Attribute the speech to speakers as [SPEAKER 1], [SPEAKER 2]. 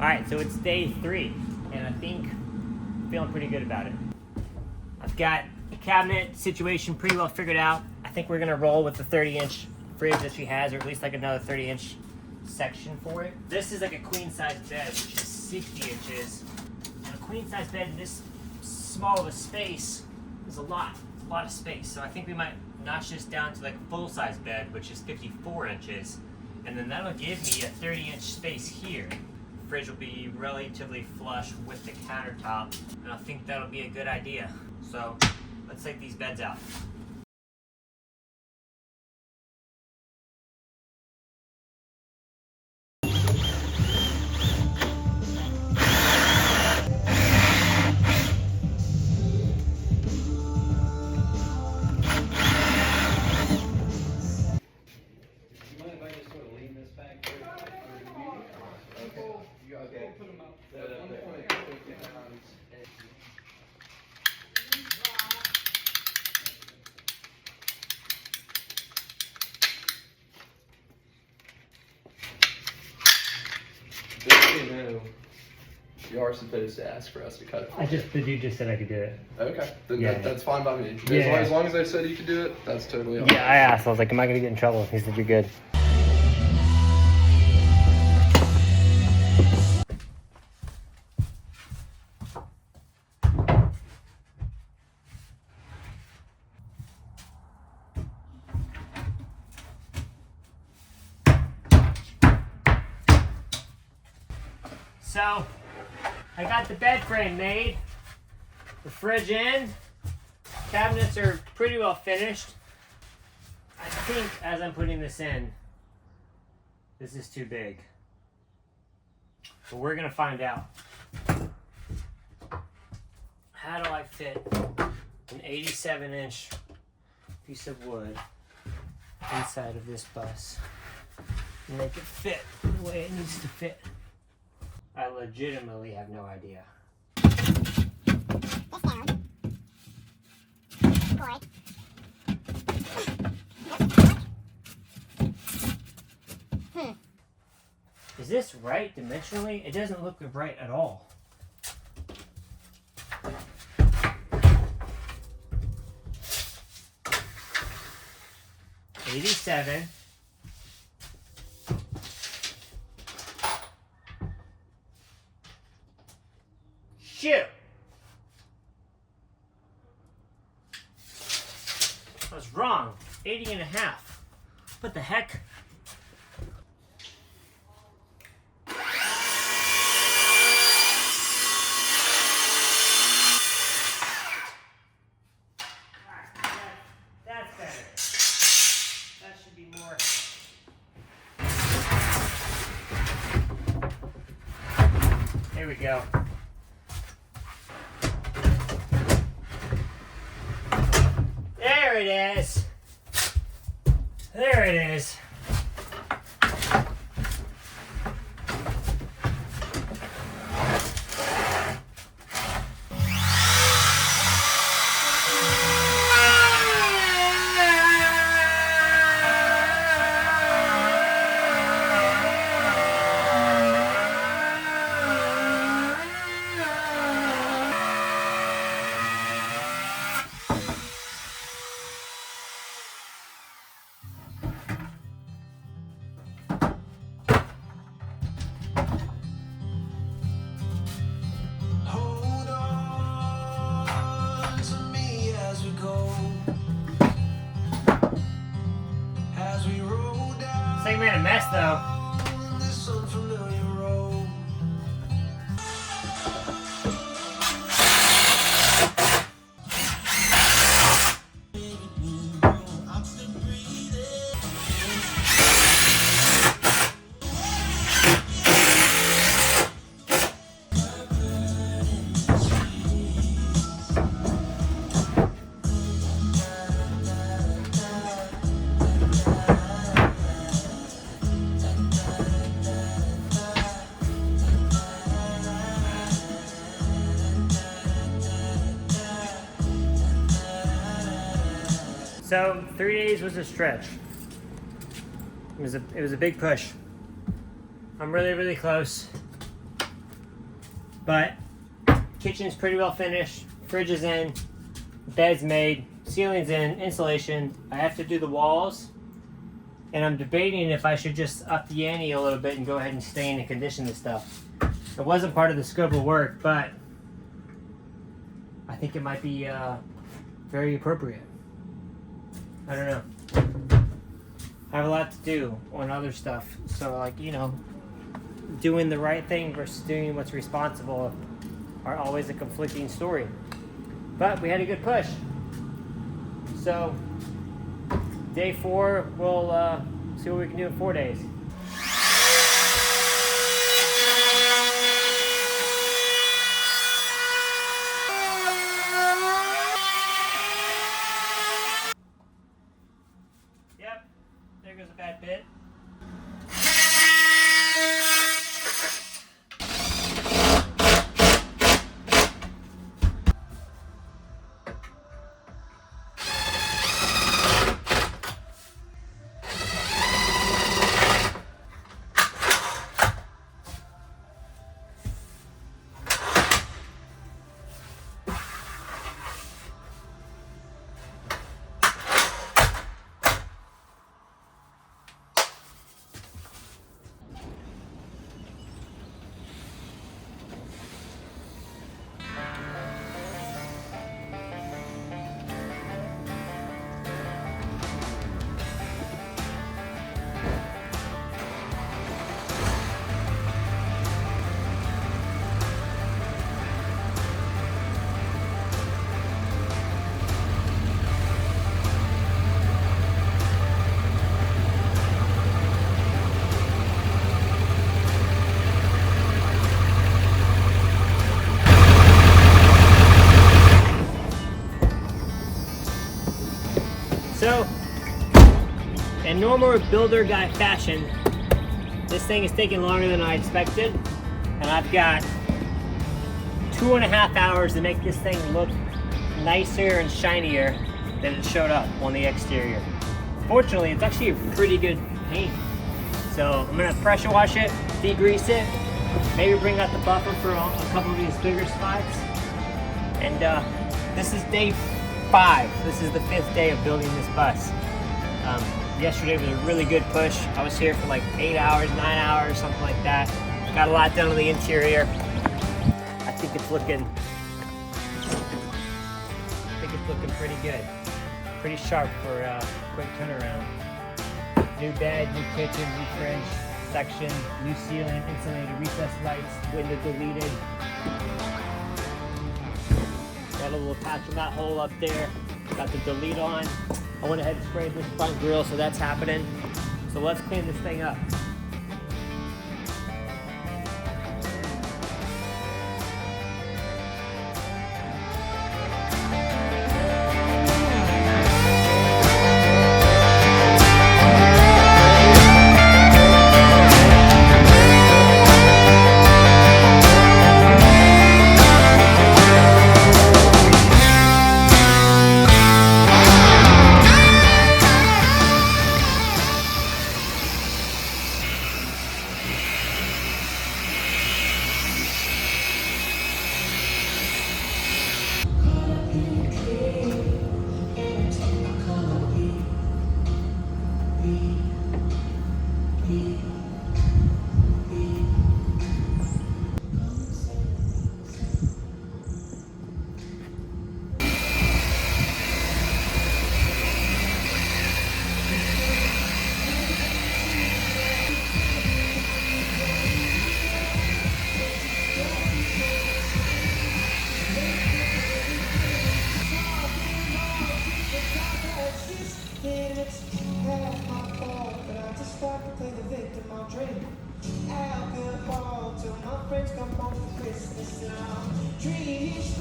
[SPEAKER 1] Alright, so it's day 3, and I think I'm feeling pretty good about it. I've got the cabinet situation pretty well figured out. I think we're gonna roll with the 30-inch fridge that she has, or at least like another 30-inch section for it. This is like a queen size bed, which is 60 inches. And a queen size bed in this small of a space is a lot of space. So I think we might notch this down to like a full size bed, which is 54 inches. And then that'll give me a 30-inch space here. The fridge will be relatively flush with the countertop, and I think that'll be a good idea. So let's take these beds out.
[SPEAKER 2] You are supposed to ask for us to cut it.
[SPEAKER 1] The dude just said I could do it.
[SPEAKER 2] Okay, then
[SPEAKER 1] Yeah.
[SPEAKER 2] that's fine by me.
[SPEAKER 1] Yeah.
[SPEAKER 2] As long as I said you could do it, that's totally all.
[SPEAKER 1] Yeah, I asked. I was like, am I gonna get in trouble? He said, you're good. So, I got the bed frame made, the fridge in, cabinets are pretty well finished. I think as I'm putting this in, this is too big. But we're gonna find out. How do I fit an 87-inch piece of wood inside of this bus and make it fit the way it needs to fit? I legitimately have no idea. Is this right dimensionally? It doesn't look right at all. $87. Shoot! I was wrong. 80 and a half. What the heck? That's better. That should be more. There we go. There it is. There it is. Thing made a mess though. So 3 days was a stretch. It was a big push. I'm really close. But kitchen's pretty well finished. Fridge is in. Bed's made. Ceiling's in. Insulation. I have to do the walls. And I'm debating if I should just up the ante a little bit and go ahead and stain and condition this stuff. It wasn't part of the scope of work, but I think it might be very appropriate. I don't know. I have a lot to do on other stuff. So, like, you know, doing the right thing versus doing what's responsible are always a conflicting story. But we had a good push. So, day 4, we'll see what we can do in 4 days. Yep, there goes a bad bit. So, in normal builder guy fashion, this thing is taking longer than I expected, and I've got 2.5 hours to make this thing look nicer and shinier than it showed up on the exterior. Fortunately, it's actually a pretty good paint. So I'm gonna pressure wash it, degrease it, maybe bring out the buffer for a couple of these bigger spots. And this is day 5. This is the 5th day of building this bus. Yesterday was a really good push. I was here for like 8 hours, 9 hours, something like that. Got a lot done on the interior. I think it's looking pretty good. Pretty sharp for a quick turnaround. New bed, new kitchen, new fridge, section, new ceiling, insulated recess lights, window deleted. Got a little patch on that hole up there. Got the delete on. I went ahead and sprayed this front grill, so that's happening. So let's clean this thing up.
[SPEAKER 3] Alcohol till my friends come home for Christmas now. Dreams,